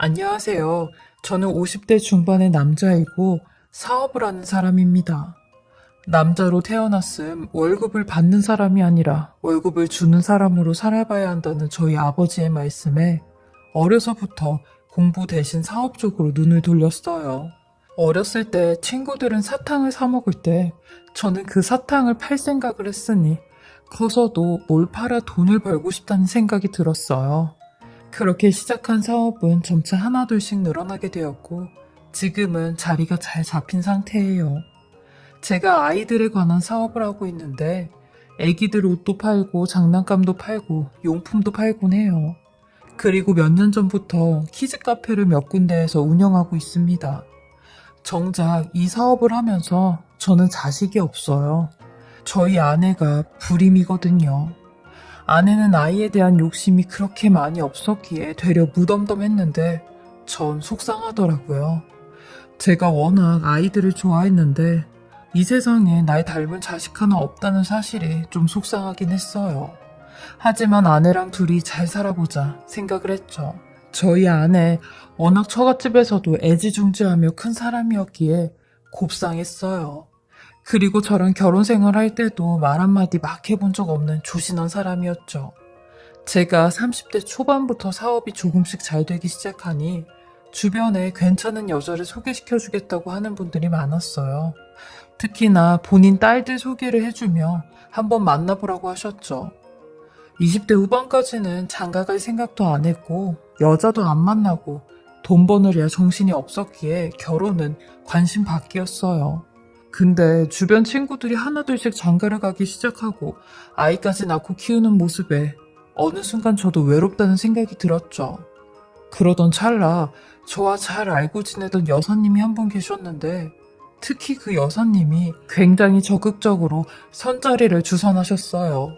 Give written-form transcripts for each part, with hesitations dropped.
안녕하세요. 저는 50대 중반의 남자이고 사업을 하는 사람입니다. 남자로 태어났음 월급을 받는 사람이 아니라 월급을 주는 사람으로 살아봐야 한다는 저희 아버지의 말씀에 어려서부터 공부 대신 사업 쪽으로 눈을 돌렸어요. 어렸을 때 친구들은 사탕을 사 먹을 때 저는 그 사탕을 팔 생각을 했으니 커서도 뭘 팔아 돈을 벌고 싶다는 생각이 들었어요. 그렇게 시작한 사업은 점차 하나둘씩 늘어나게 되었고 지금은 자리가 잘 잡힌 상태예요. 제가 아이들에 관한 사업을 하고 있는데 애기들 옷도 팔고 장난감도 팔고 용품도 팔곤 해요. 그리고 몇 년 전부터 키즈 카페를 몇 군데에서 운영하고 있습니다. 정작 이 사업을 하면서 저는 자식이 없어요. 저희 아내가 불임이거든요. 아내는 아이에 대한 욕심이 그렇게 많이 없었기에 되려 무덤덤했는데 전 속상하더라고요. 제가 워낙 아이들을 좋아했는데 이 세상에 날 닮은 자식 하나 없다는 사실이 좀 속상하긴 했어요. 하지만 아내랑 둘이 잘 살아보자 생각을 했죠. 저희 아내 워낙 처갓집에서도 애지중지하며 큰 사람이었기에 곱상했어요. 그리고 저랑 결혼 생활할 때도 말 한마디 막 해본 적 없는 조신한 사람이었죠. 제가 30대 초반부터 사업이 조금씩 잘 되기 시작하니 주변에 괜찮은 여자를 소개시켜주겠다고 하는 분들이 많았어요. 특히나 본인 딸들 소개를 해주며 한번 만나보라고 하셨죠. 20대 후반까지는 장가갈 생각도 안 했고 여자도 안 만나고 돈 버느랴 정신이 없었기에 결혼은 관심 밖이었어요. 근데 주변 친구들이 하나둘씩 장가를 가기 시작하고 아이까지 낳고 키우는 모습에 어느 순간 저도 외롭다는 생각이 들었죠. 그러던 찰나 저와 잘 알고 지내던 여사님이 한 분 계셨는데 특히 그 여사님이 굉장히 적극적으로 선자리를 주선하셨어요.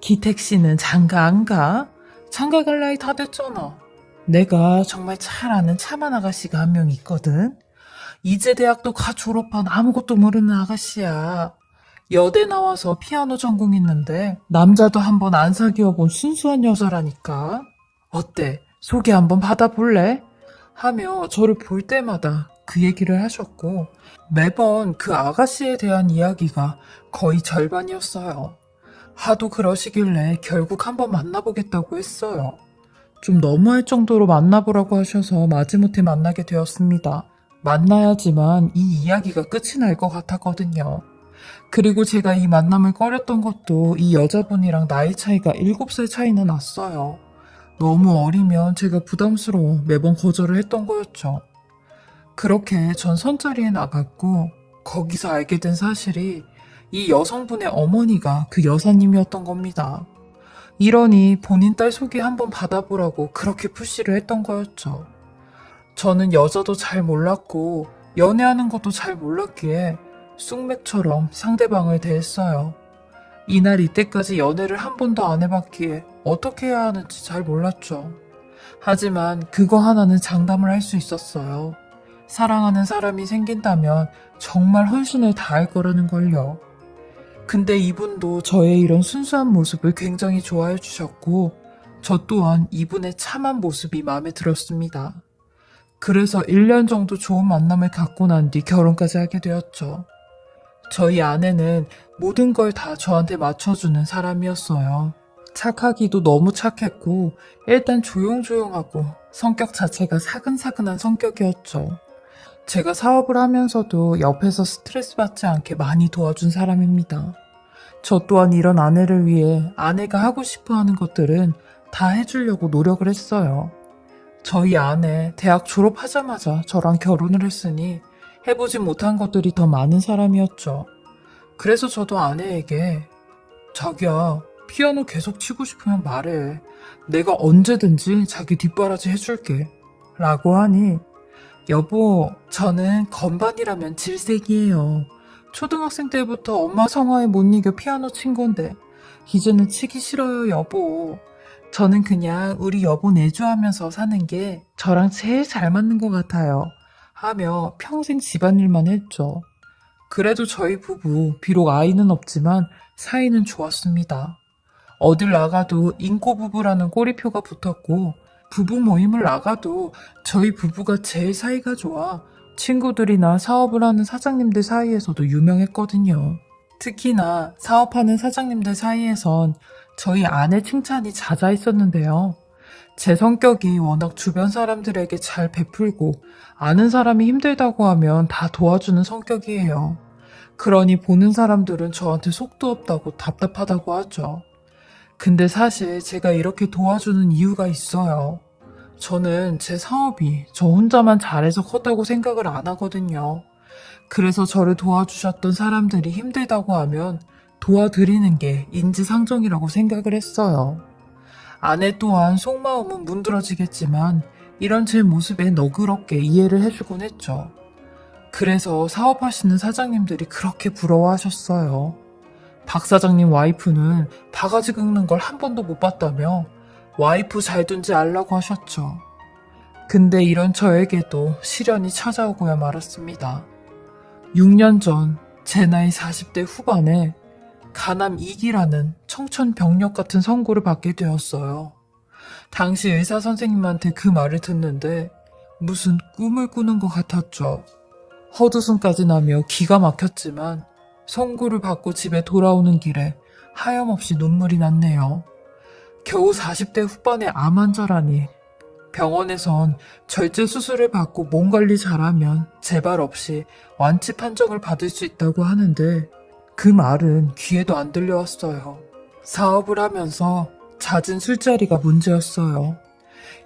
기택 씨는 장가 안 가? 장가 갈 나이 다 됐잖아. 내가 정말 잘 아는 차만 아가씨가 한 명 있거든. 이제 대학도 가 졸업한 아무것도 모르는 아가씨야. 여대 나와서 피아노 전공했는데 남자도 한번 안 사귀어본 순수한 여자라니까. 어때? 소개 한번 받아볼래? 하며 저를 볼 때마다 그 얘기를 하셨고 매번 그 아가씨에 대한 이야기가 거의 절반이었어요. 하도 그러시길래 결국 한번 만나보겠다고 했어요. 좀 너무할 정도로 만나보라고 하셔서 마지못해 만나게 되었습니다. 만나야지만 이 이야기가 끝이 날 것 같았거든요. 그리고 제가 이 만남을 꺼렸던 것도 이 여자분이랑 나이 차이가 7살 차이나 났어요. 너무 어리면 제가 부담스러워 매번 거절을 했던 거였죠. 그렇게 전 선자리에 나갔고 거기서 알게 된 사실이 이 여성분의 어머니가 그 여사님이었던 겁니다. 이러니 본인 딸 소개 한번 받아보라고 그렇게 푸시를 했던 거였죠. 저는 여자도 잘 몰랐고 연애하는 것도 잘 몰랐기에 쑥맥처럼 상대방을 대했어요. 이날 이때까지 연애를 한 번도 안 해봤기에 어떻게 해야 하는지 잘 몰랐죠. 하지만 그거 하나는 장담을 할 수 있었어요. 사랑하는 사람이 생긴다면 정말 헌신을 다할 거라는 걸요. 근데 이분도 저의 이런 순수한 모습을 굉장히 좋아해 주셨고 저 또한 이분의 참한 모습이 마음에 들었습니다. 그래서 1년 정도 좋은 만남을 갖고 난 뒤 결혼까지 하게 되었죠. 저희 아내는 모든 걸 다 저한테 맞춰주는 사람이었어요. 착하기도 너무 착했고 일단 조용조용하고 성격 자체가 사근사근한 성격이었죠. 제가 사업을 하면서도 옆에서 스트레스 받지 않게 많이 도와준 사람입니다. 저 또한 이런 아내를 위해 아내가 하고 싶어 하는 것들은 다 해주려고 노력을 했어요. 저희 아내 대학 졸업하자마자 저랑 결혼을 했으니 해보지 못한 것들이 더 많은 사람이었죠. 그래서 저도 아내에게 자기야 피아노 계속 치고 싶으면 말해. 내가 언제든지 자기 뒷바라지 해줄게. 라고 하니 여보 저는 건반이라면 질색이에요. 초등학생 때부터 엄마 성화에 못 이겨 피아노 친 건데 이제는 치기 싫어요 여보. 저는 그냥 우리 여보 내조하면서 사는 게 저랑 제일 잘 맞는 것 같아요. 하며 평생 집안일만 했죠. 그래도 저희 부부 비록 아이는 없지만 사이는 좋았습니다. 어딜 나가도 인꼬 부부라는 꼬리표가 붙었고 부부 모임을 나가도 저희 부부가 제일 사이가 좋아 친구들이나 사업을 하는 사장님들 사이에서도 유명했거든요. 특히나 사업하는 사장님들 사이에선 저희 아내 칭찬이 잦아있었는데요. 제 성격이 워낙 주변 사람들에게 잘 베풀고 아는 사람이 힘들다고 하면 다 도와주는 성격이에요. 그러니 보는 사람들은 저한테 속도 없다고 답답하다고 하죠. 근데 사실 제가 이렇게 도와주는 이유가 있어요. 저는 제 사업이 저 혼자만 잘해서 컸다고 생각을 안 하거든요. 그래서 저를 도와주셨던 사람들이 힘들다고 하면 도와드리는 게 인지상정이라고 생각을 했어요. 아내 또한 속마음은 문드러지겠지만 이런 제 모습에 너그럽게 이해를 해주곤 했죠. 그래서 사업하시는 사장님들이 그렇게 부러워하셨어요. 박 사장님 와이프는 바가지 긁는 걸 한 번도 못 봤다며 와이프 잘 둔지 알라고 하셨죠. 근데 이런 저에게도 시련이 찾아오고야 말았습니다. 6년 전 제 나이 40대 후반에 간암 2기라는 청천벽력 같은 선고를 받게 되었어요. 당시 의사 선생님한테 그 말을 듣는데 무슨 꿈을 꾸는 것 같았죠. 헛웃음까지 나며 기가 막혔지만 선고를 받고 집에 돌아오는 길에 하염없이 눈물이 났네요. 겨우 40대 후반에 암 환자라니. 병원에선 절제 수술을 받고 몸 관리 잘하면 재발 없이 완치 판정을 받을 수 있다고 하는데 그 말은 귀에도 안 들려왔어요. 사업을 하면서 잦은 술자리가 문제였어요.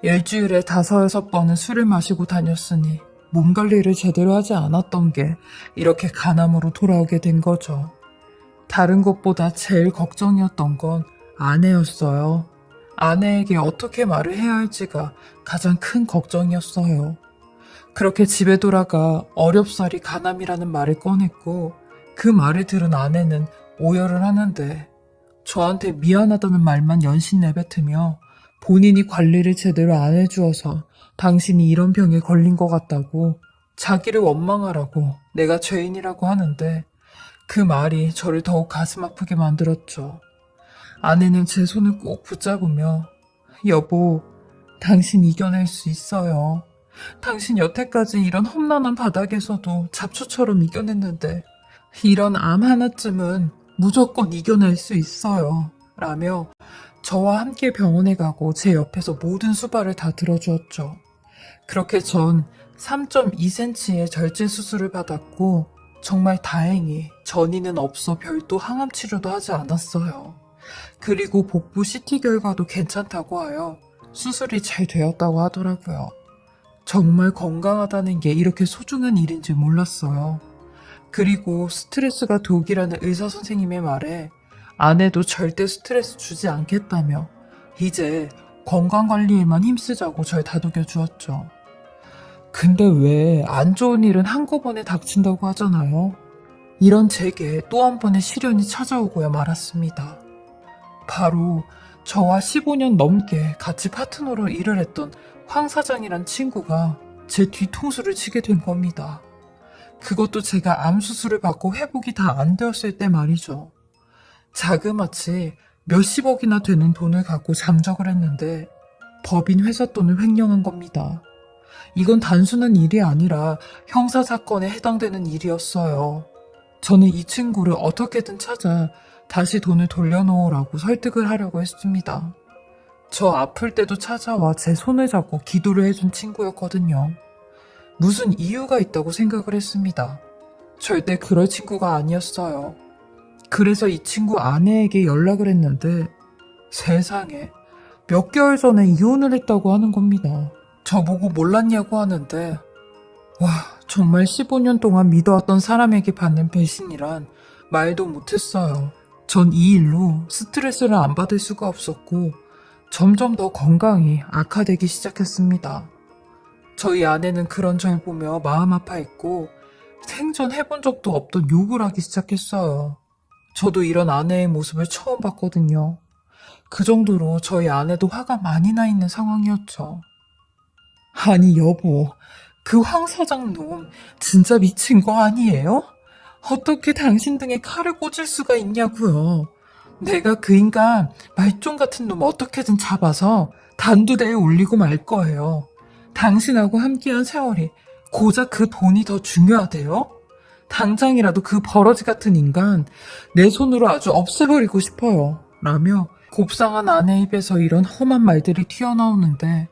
일주일에 5-6번은 술을 마시고 다녔으니 몸 관리를 제대로 하지 않았던 게 이렇게 간암으로 돌아오게 된 거죠. 다른 것보다 제일 걱정이었던 건 아내였어요. 아내에게 어떻게 말을 해야 할지가 가장 큰 걱정이었어요. 그렇게 집에 돌아가 어렵사리 간암이라는 말을 꺼냈고 그 말을 들은 아내는 오열을 하는데 저한테 미안하다는 말만 연신 내뱉으며 본인이 관리를 제대로 안 해주어서 당신이 이런 병에 걸린 것 같다고 자기를 원망하라고 내가 죄인이라고 하는데 그 말이 저를 더욱 가슴 아프게 만들었죠. 아내는 제 손을 꼭 붙잡으며 여보, 당신 이겨낼 수 있어요. 당신 여태까지 이런 험난한 바닥에서도 잡초처럼 이겨냈는데 이런 암 하나쯤은 무조건 이겨낼 수 있어요. 라며 저와 함께 병원에 가고 제 옆에서 모든 수발을 다 들어주었죠. 그렇게 전 3.2cm의 절제 수술을 받았고 정말 다행히 전이는 없어 별도 항암 치료도 하지 않았어요. 그리고 복부 CT 결과도 괜찮다고 하여 수술이 잘 되었다고 하더라고요. 정말 건강하다는 게 이렇게 소중한 일인지 몰랐어요. 그리고 스트레스가 독이라는 의사 선생님의 말에 아내도 절대 스트레스 주지 않겠다며 이제 건강관리에만 힘쓰자고 절 다독여 주었죠. 근데 왜 안 좋은 일은 한꺼번에 닥친다고 하잖아요. 이런 제게 또 한 번의 시련이 찾아오고야 말았습니다. 바로 저와 15년 넘게 같이 파트너로 일을 했던 황 사장이란 친구가 제 뒤통수를 치게 된 겁니다. 그것도 제가 암 수술을 받고 회복이 다 안 되었을 때 말이죠. 자그마치 몇십억이나 되는 돈을 갖고 잠적을 했는데 법인 회사 돈을 횡령한 겁니다. 이건 단순한 일이 아니라 형사사건에 해당되는 일이었어요. 저는 이 친구를 어떻게든 찾아 다시 돈을 돌려놓으라고 설득을 하려고 했습니다. 저 아플 때도 찾아와 제 손을 잡고 기도를 해준 친구였거든요. 무슨 이유가 있다고 생각을 했습니다. 절대 그럴 친구가 아니었어요. 그래서 이 친구 아내에게 연락을 했는데 세상에 몇 개월 전에 이혼을 했다고 하는 겁니다. 저보고 몰랐냐고 하는데 와, 정말 15년 동안 믿어왔던 사람에게 받는 배신이란 말도 못했어요. 전 이 일로 스트레스를 안 받을 수가 없었고 점점 더 건강이 악화되기 시작했습니다. 저희 아내는 그런 절 보며 마음 아파했고 생전 해본 적도 없던 욕을 하기 시작했어요. 저도 이런 아내의 모습을 처음 봤거든요. 그 정도로 저희 아내도 화가 많이 나 있는 상황이었죠. 아니 여보, 그 황 사장 놈 진짜 미친 거 아니에요? 어떻게 당신 등에 칼을 꽂을 수가 있냐고요. 내가 그 인간 말종 같은 놈 어떻게든 잡아서 단두대에 올리고 말 거예요. 당신하고 함께한 세월이 고작 그 돈이 더 중요하대요? 당장이라도 그 버러지 같은 인간 내 손으로 아주 없애버리고 싶어요. 라며 곱상한 아내 입에서 이런 험한 말들이 튀어나오는데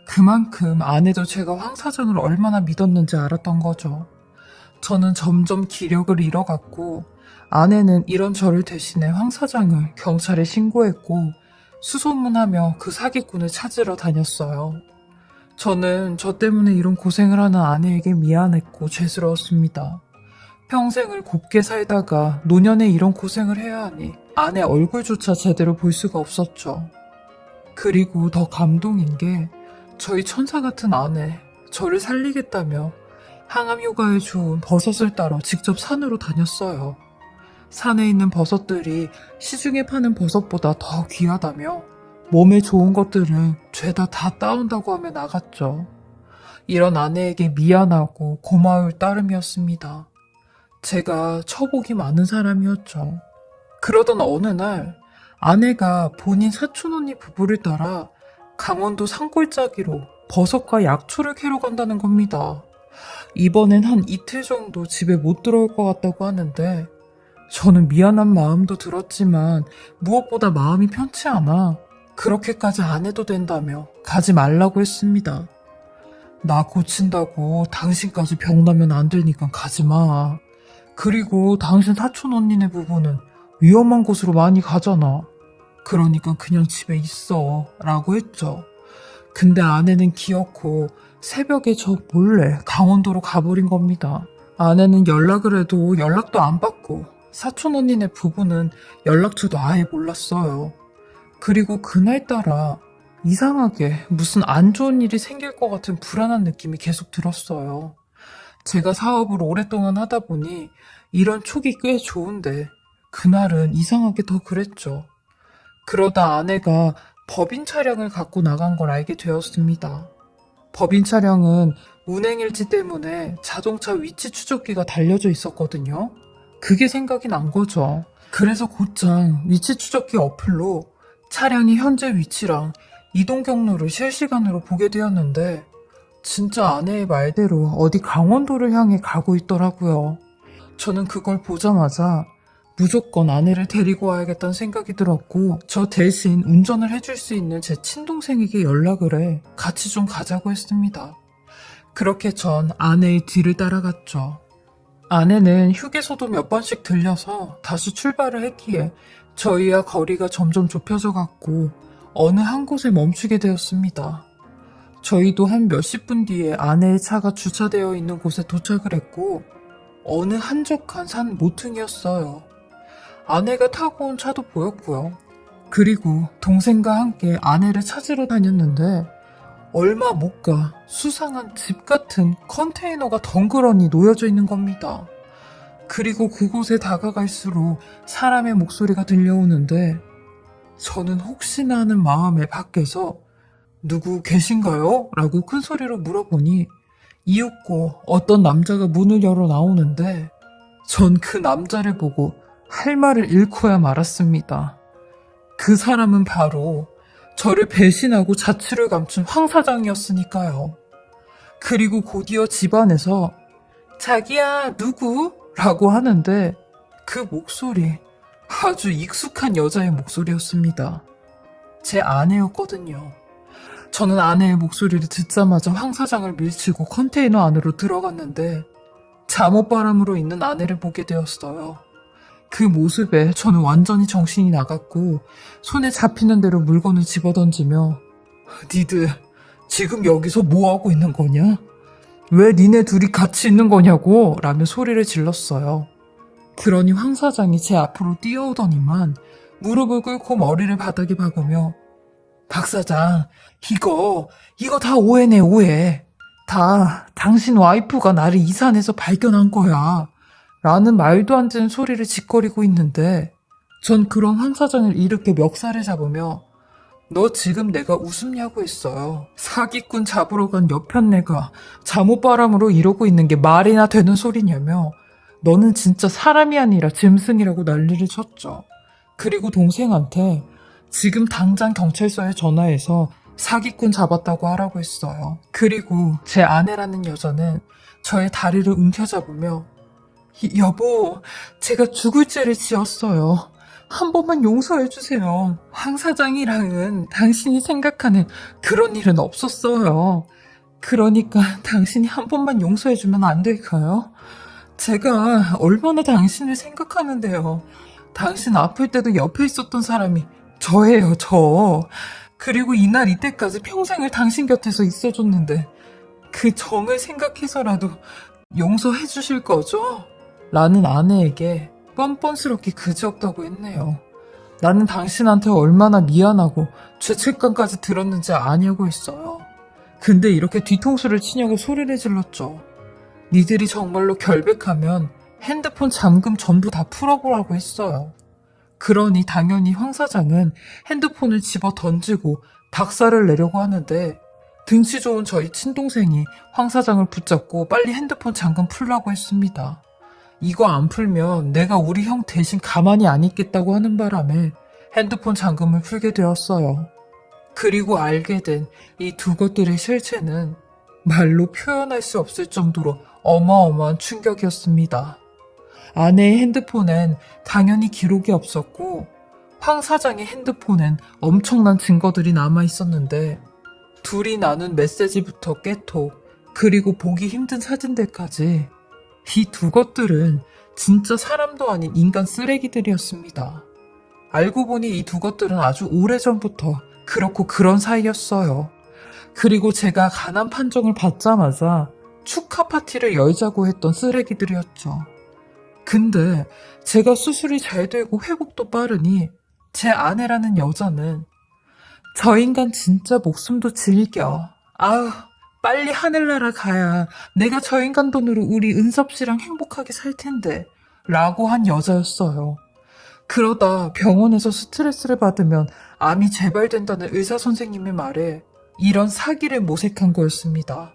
그만큼 아내도 제가 황 사장을 얼마나 믿었는지 알았던 거죠. 저는 점점 기력을 잃어갔고 아내는 이런 저를 대신해 황 사장을 경찰에 신고했고 수소문하며 그 사기꾼을 찾으러 다녔어요. 저는 저 때문에 이런 고생을 하는 아내에게 미안했고 죄스러웠습니다. 평생을 곱게 살다가 노년에 이런 고생을 해야 하니 아내 얼굴조차 제대로 볼 수가 없었죠. 그리고 더 감동인 게 저희 천사 같은 아내, 저를 살리겠다며 항암 효과에 좋은 버섯을 따러 직접 산으로 다녔어요. 산에 있는 버섯들이 시중에 파는 버섯보다 더 귀하다며 몸에 좋은 것들을 죄다 다 따온다고 하며 나갔죠. 이런 아내에게 미안하고 고마울 따름이었습니다. 제가 처복이 많은 사람이었죠. 그러던 어느 날 아내가 본인 사촌 언니 부부를 따라 강원도 산골짜기로 버섯과 약초를 캐러 간다는 겁니다. 이번엔 한 이틀 정도 집에 못 들어올 것 같다고 하는데 저는 미안한 마음도 들었지만 무엇보다 마음이 편치 않아 그렇게까지 안 해도 된다며 가지 말라고 했습니다. 나 고친다고 당신까지 병나면 안 되니까 가지 마. 그리고 당신 사촌 언니네 부부는 위험한 곳으로 많이 가잖아. 그러니까 그냥 집에 있어 라고 했죠. 근데 아내는 기어코 새벽에 저 몰래 강원도로 가버린 겁니다. 아내는 연락을 해도 연락도 안 받고 사촌 언니네 부부는 연락처도 아예 몰랐어요. 그리고 그날따라 이상하게 무슨 안 좋은 일이 생길 것 같은 불안한 느낌이 계속 들었어요. 제가 사업을 오랫동안 하다 보니 이런 촉이 꽤 좋은데 그날은 이상하게 더 그랬죠. 그러다 아내가 법인 차량을 갖고 나간 걸 알게 되었습니다. 법인 차량은 운행일지 때문에 자동차 위치 추적기가 달려져 있었거든요. 그게 생각이 난 거죠. 그래서 곧장 위치 추적기 어플로 차량의 현재 위치랑 이동 경로를 실시간으로 보게 되었는데 진짜 아내의 말대로 어디 강원도를 향해 가고 있더라고요. 저는 그걸 보자마자 무조건 아내를 데리고 와야겠다는 생각이 들었고 저 대신 운전을 해줄 수 있는 제 친동생에게 연락을 해 같이 좀 가자고 했습니다. 그렇게 전 아내의 뒤를 따라갔죠. 아내는 휴게소도 몇 번씩 들려서 다시 출발을 했기에 저희와 거리가 점점 좁혀져 갔고 어느 한 곳에 멈추게 되었습니다. 저희도 한 몇십 분 뒤에 아내의 차가 주차되어 있는 곳에 도착을 했고 어느 한적한 산 모퉁이였어요. 아내가 타고 온 차도 보였고요. 그리고 동생과 함께 아내를 찾으러 다녔는데 얼마 못 가 수상한 집 같은 컨테이너가 덩그러니 놓여져 있는 겁니다. 그리고 그곳에 다가갈수록 사람의 목소리가 들려오는데 저는 혹시나 하는 마음에 밖에서 누구 계신가요? 라고 큰 소리로 물어보니 이윽고 어떤 남자가 문을 열어 나오는데 전 그 남자를 보고 할 말을 잃고야 말았습니다. 그 사람은 바로 저를 배신하고 자취를 감춘 황 사장이었으니까요. 그리고 곧이어 집안에서 자기야 누구? 라고 하는데 그 목소리 아주 익숙한 여자의 목소리였습니다. 제 아내였거든요. 저는 아내의 목소리를 듣자마자 황 사장을 밀치고 컨테이너 안으로 들어갔는데 잠옷바람으로 있는 아내를 보게 되었어요. 그 모습에 저는 완전히 정신이 나갔고 손에 잡히는 대로 물건을 집어던지며 니들 지금 여기서 뭐하고 있는 거냐? 왜 니네 둘이 같이 있는 거냐고 라며 소리를 질렀어요. 그러니 황 사장이 제 앞으로 뛰어오더니만 무릎을 꿇고 머리를 바닥에 박으며 박 사장 이거 다 오해네 오해. 다 당신 와이프가 나를 이 산에서 발견한 거야. 라는 말도 안 되는 소리를 짓거리고 있는데 전 그런 황 사장을 일으켜 멱살을 잡으며 너 지금 내가 웃음냐고 했어요. 사기꾼 잡으러 간 여편네가 잠옷바람으로 이러고 있는 게 말이나 되는 소리냐며 너는 진짜 사람이 아니라 짐승이라고 난리를 쳤죠. 그리고 동생한테 지금 당장 경찰서에 전화해서 사기꾼 잡았다고 하라고 했어요. 그리고 제 아내라는 여자는 저의 다리를 움켜잡으며 여보, 제가 죽을 죄를 지었어요. 한 번만 용서해주세요. 황 사장이랑은 당신이 생각하는 그런 일은 없었어요. 그러니까 당신이 한 번만 용서해주면 안 될까요? 제가 얼마나 당신을 생각하는데요. 당신 아플 때도 옆에 있었던 사람이 저예요, 저. 그리고 이날 이때까지 평생을 당신 곁에서 있어줬는데 그 정을 생각해서라도 용서해 주실 거죠? 라는 아내에게 뻔뻔스럽게 그지없다고 했네요. 나는 당신한테 얼마나 미안하고 죄책감까지 들었는지 아냐고 했어요. 근데 이렇게 뒤통수를 치냐고 소리를 질렀죠. 니들이 정말로 결백하면 핸드폰 잠금 전부 다 풀어보라고 했어요. 그러니 당연히 황 사장은 핸드폰을 집어 던지고 박살을 내려고 하는데 등치 좋은 저희 친동생이 황 사장을 붙잡고 빨리 핸드폰 잠금 풀라고 했습니다. 이거 안 풀면 내가 우리 형 대신 가만히 안 있겠다고 하는 바람에 핸드폰 잠금을 풀게 되었어요. 그리고 알게 된 이 두 것들의 실체는 말로 표현할 수 없을 정도로 어마어마한 충격이었습니다. 아내의 핸드폰엔 당연히 기록이 없었고 황 사장의 핸드폰엔 엄청난 증거들이 남아 있었는데 둘이 나눈 메시지부터 깨톡 그리고 보기 힘든 사진들까지 이 두 것들은 진짜 사람도 아닌 인간 쓰레기들이었습니다. 알고 보니 이 두 것들은 아주 오래전부터 그렇고 그런 사이였어요. 그리고 제가 가난 판정을 받자마자 축하 파티를 열자고 했던 쓰레기들이었죠. 근데 제가 수술이 잘 되고 회복도 빠르니 제 아내라는 여자는 저 인간 진짜 목숨도 즐겨. 아우, 빨리 하늘나라 가야 내가 저 인간 돈으로 우리 은섭 씨랑 행복하게 살 텐데 라고 한 여자였어요. 그러다 병원에서 스트레스를 받으면 암이 재발된다는 의사 선생님의 말에 이런 사기를 모색한 거였습니다.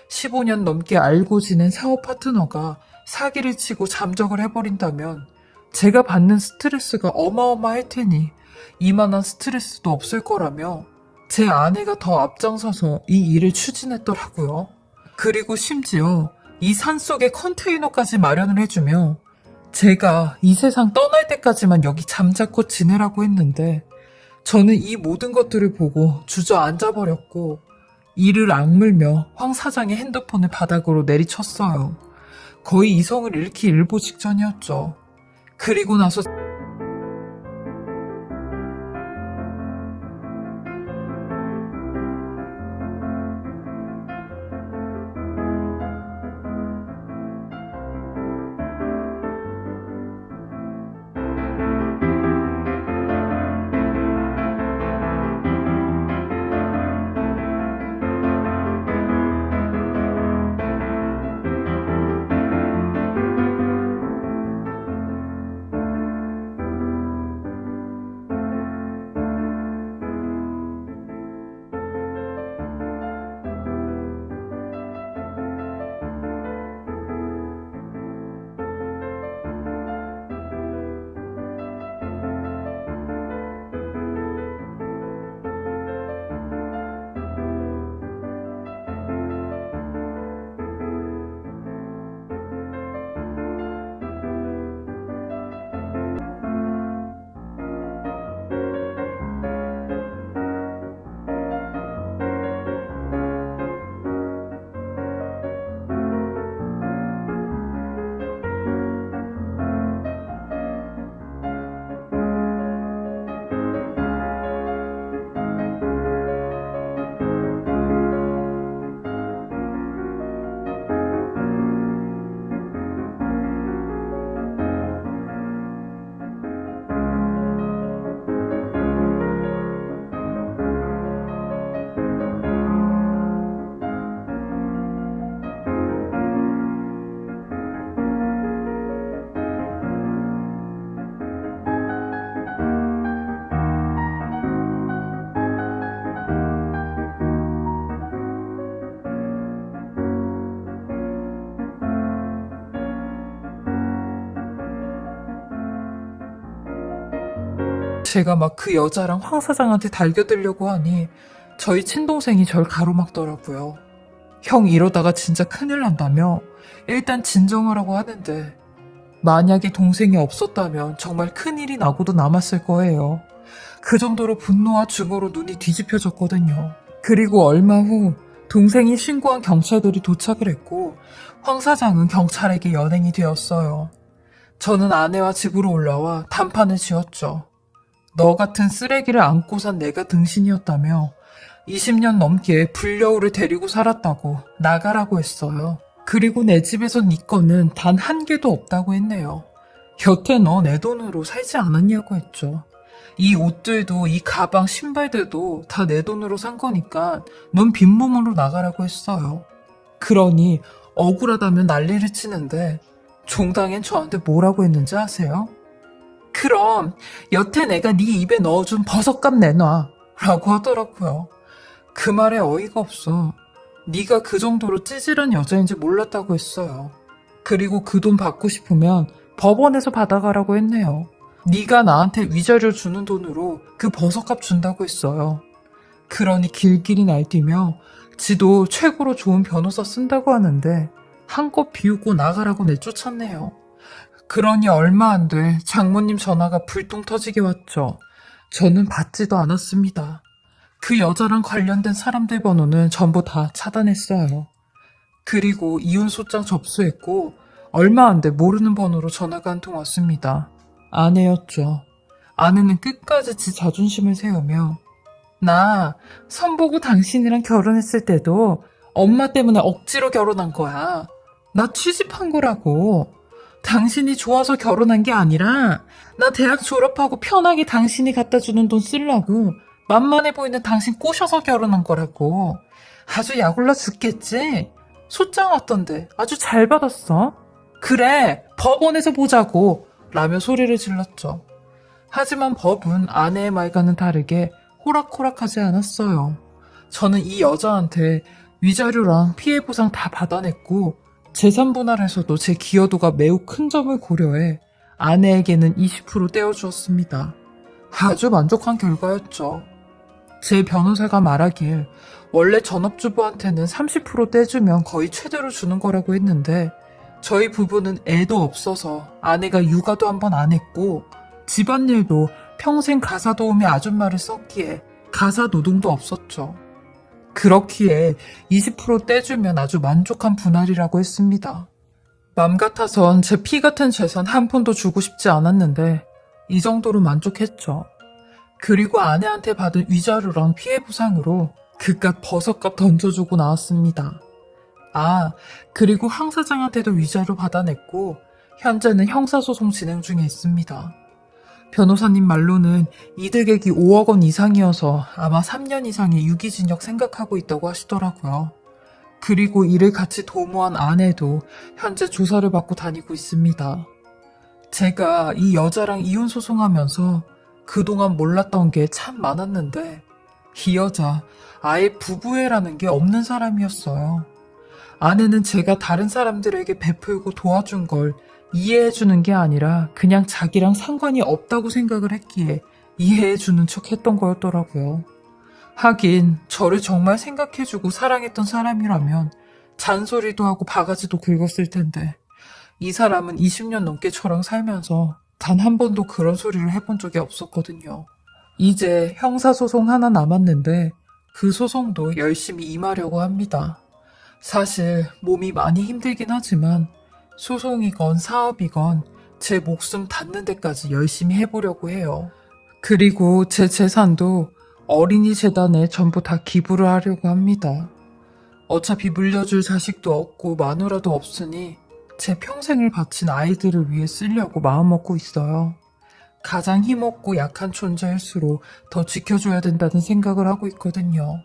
15년 넘게 알고 지낸 사업 파트너가 사기를 치고 잠적을 해버린다면 제가 받는 스트레스가 어마어마할 테니 이만한 스트레스도 없을 거라며 제 아내가 더 앞장서서 이 일을 추진했더라고요. 그리고 심지어 이 산속에 컨테이너까지 마련을 해주며 제가 이 세상 떠날 때까지만 여기 잠자코 지내라고 했는데 저는 이 모든 것들을 보고 주저앉아버렸고 이를 악물며 황 사장의 핸드폰을 바닥으로 내리쳤어요. 거의 이성을 잃기 일보 직전이었죠. 그리고 나서 제가 막 그 여자랑 황 사장한테 달겨들려고 하니 저희 친동생이 절 가로막더라고요. 형 이러다가 진짜 큰일 난다며 일단 진정하라고 하는데 만약에 동생이 없었다면 정말 큰일이 나고도 남았을 거예요. 그 정도로 분노와 증오로 눈이 뒤집혀졌거든요. 그리고 얼마 후 동생이 신고한 경찰들이 도착을 했고 황 사장은 경찰에게 연행이 되었어요. 저는 아내와 집으로 올라와 단판을 지었죠. 너 같은 쓰레기를 안고 산 내가 등신이었다며 20년 넘게 불려우를 데리고 살았다고 나가라고 했어요. 그리고 내 집에선 네 거는 단 한 개도 없다고 했네요. 여태 너 내 돈으로 살지 않았냐고 했죠. 이 옷들도 이 가방 신발들도 다 내 돈으로 산 거니까 넌 빈몸으로 나가라고 했어요. 그러니 억울하다면 난리를 치는데 종당엔 저한테 뭐라고 했는지 아세요? 그럼 여태 내가 네 입에 넣어준 버섯값 내놔 라고 하더라고요. 그 말에 어이가 없어. 네가 그 정도로 찌질한 여자인지 몰랐다고 했어요. 그리고 그 돈 받고 싶으면 법원에서 받아가라고 했네요. 네가 나한테 위자료 주는 돈으로 그 버섯값 준다고 했어요. 그러니 길길이 날뛰며 지도 최고로 좋은 변호사 쓴다고 하는데 한껏 비웃고 나가라고 내쫓았네요. 그러니 얼마 안 돼 장모님 전화가 불똥 터지게 왔죠. 저는 받지도 않았습니다. 그 여자랑 관련된 사람들 번호는 전부 다 차단했어요. 그리고 이혼 소장 접수했고 얼마 안 돼 모르는 번호로 전화가 한 통 왔습니다. 아내였죠. 아내는 끝까지 지 자존심을 세우며 나 선보고 당신이랑 결혼했을 때도 엄마 때문에 억지로 결혼한 거야. 나 취직한 거라고. 당신이 좋아서 결혼한 게 아니라 나 대학 졸업하고 편하게 당신이 갖다 주는 돈 쓰려고 만만해 보이는 당신 꼬셔서 결혼한 거라고. 아주 약올라 죽겠지? 소장 왔던데 아주 잘 받았어. 그래 법원에서 보자고 라며 소리를 질렀죠. 하지만 법은 아내의 말과는 다르게 호락호락하지 않았어요. 저는 이 여자한테 위자료랑 피해보상 다 받아냈고 재산 분할에서도 제 기여도가 매우 큰 점을 고려해 아내에게는 20% 떼어주었습니다. 아주 만족한 결과였죠. 제 변호사가 말하길 원래 전업주부한테는 30% 떼주면 거의 최대로 주는 거라고 했는데 저희 부부는 애도 없어서 아내가 육아도 한 번 안 했고 집안일도 평생 가사도우미 아줌마를 썼기에 가사노동도 없었죠. 그렇기에 20% 떼주면 아주 만족한 분할이라고 했습니다. 맘 같아선 제 피 같은 재산 한 푼도 주고 싶지 않았는데 이 정도로 만족했죠. 그리고 아내한테 받은 위자료랑 피해보상으로 그깟 버섯값 던져주고 나왔습니다. 그리고 황 사장한테도 위자료 받아냈고 현재는 형사소송 진행 중에 있습니다. 변호사님 말로는 이득액이 5억 원 이상이어서 아마 3년 이상의 유기징역 생각하고 있다고 하시더라고요. 그리고 이를 같이 도모한 아내도 현재 조사를 받고 다니고 있습니다. 제가 이 여자랑 이혼 소송하면서 그동안 몰랐던 게 참 많았는데 이 여자 아예 부부애라는 게 없는 사람이었어요. 아내는 제가 다른 사람들에게 베풀고 도와준 걸 이해해주는 게 아니라 그냥 자기랑 상관이 없다고 생각을 했기에 이해해주는 척 했던 거였더라고요. 하긴 저를 정말 생각해주고 사랑했던 사람이라면 잔소리도 하고 바가지도 긁었을 텐데 이 사람은 20년 넘게 저랑 살면서 단 한 번도 그런 소리를 해본 적이 없었거든요. 이제 형사소송 하나 남았는데 그 소송도 열심히 임하려고 합니다. 사실 몸이 많이 힘들긴 하지만 소송이건 사업이건 제 목숨 닿는 데까지 열심히 해보려고 해요. 그리고 제 재산도 어린이 재단에 전부 다 기부를 하려고 합니다. 어차피 물려줄 자식도 없고 마누라도 없으니 제 평생을 바친 아이들을 위해 쓰려고 마음먹고 있어요. 가장 힘없고 약한 존재일수록 더 지켜줘야 된다는 생각을 하고 있거든요.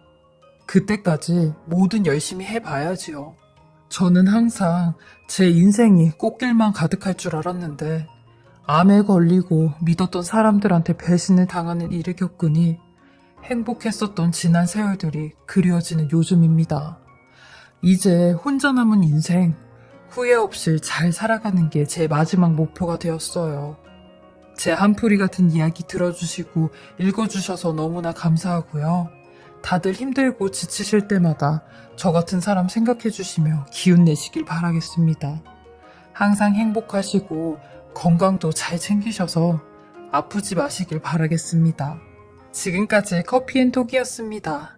그때까지 뭐든 열심히 해봐야지요. 저는 항상 제 인생이 꽃길만 가득할 줄 알았는데 암에 걸리고 믿었던 사람들한테 배신을 당하는 일을 겪으니 행복했었던 지난 세월들이 그리워지는 요즘입니다. 이제 혼자 남은 인생 후회 없이 잘 살아가는 게 제 마지막 목표가 되었어요. 제 한풀이 같은 이야기 들어주시고 읽어주셔서 너무나 감사하고요. 다들 힘들고 지치실 때마다 저 같은 사람 생각해주시며 기운 내시길 바라겠습니다. 항상 행복하시고 건강도 잘 챙기셔서 아프지 마시길 바라겠습니다. 지금까지 커피앤톡이었습니다.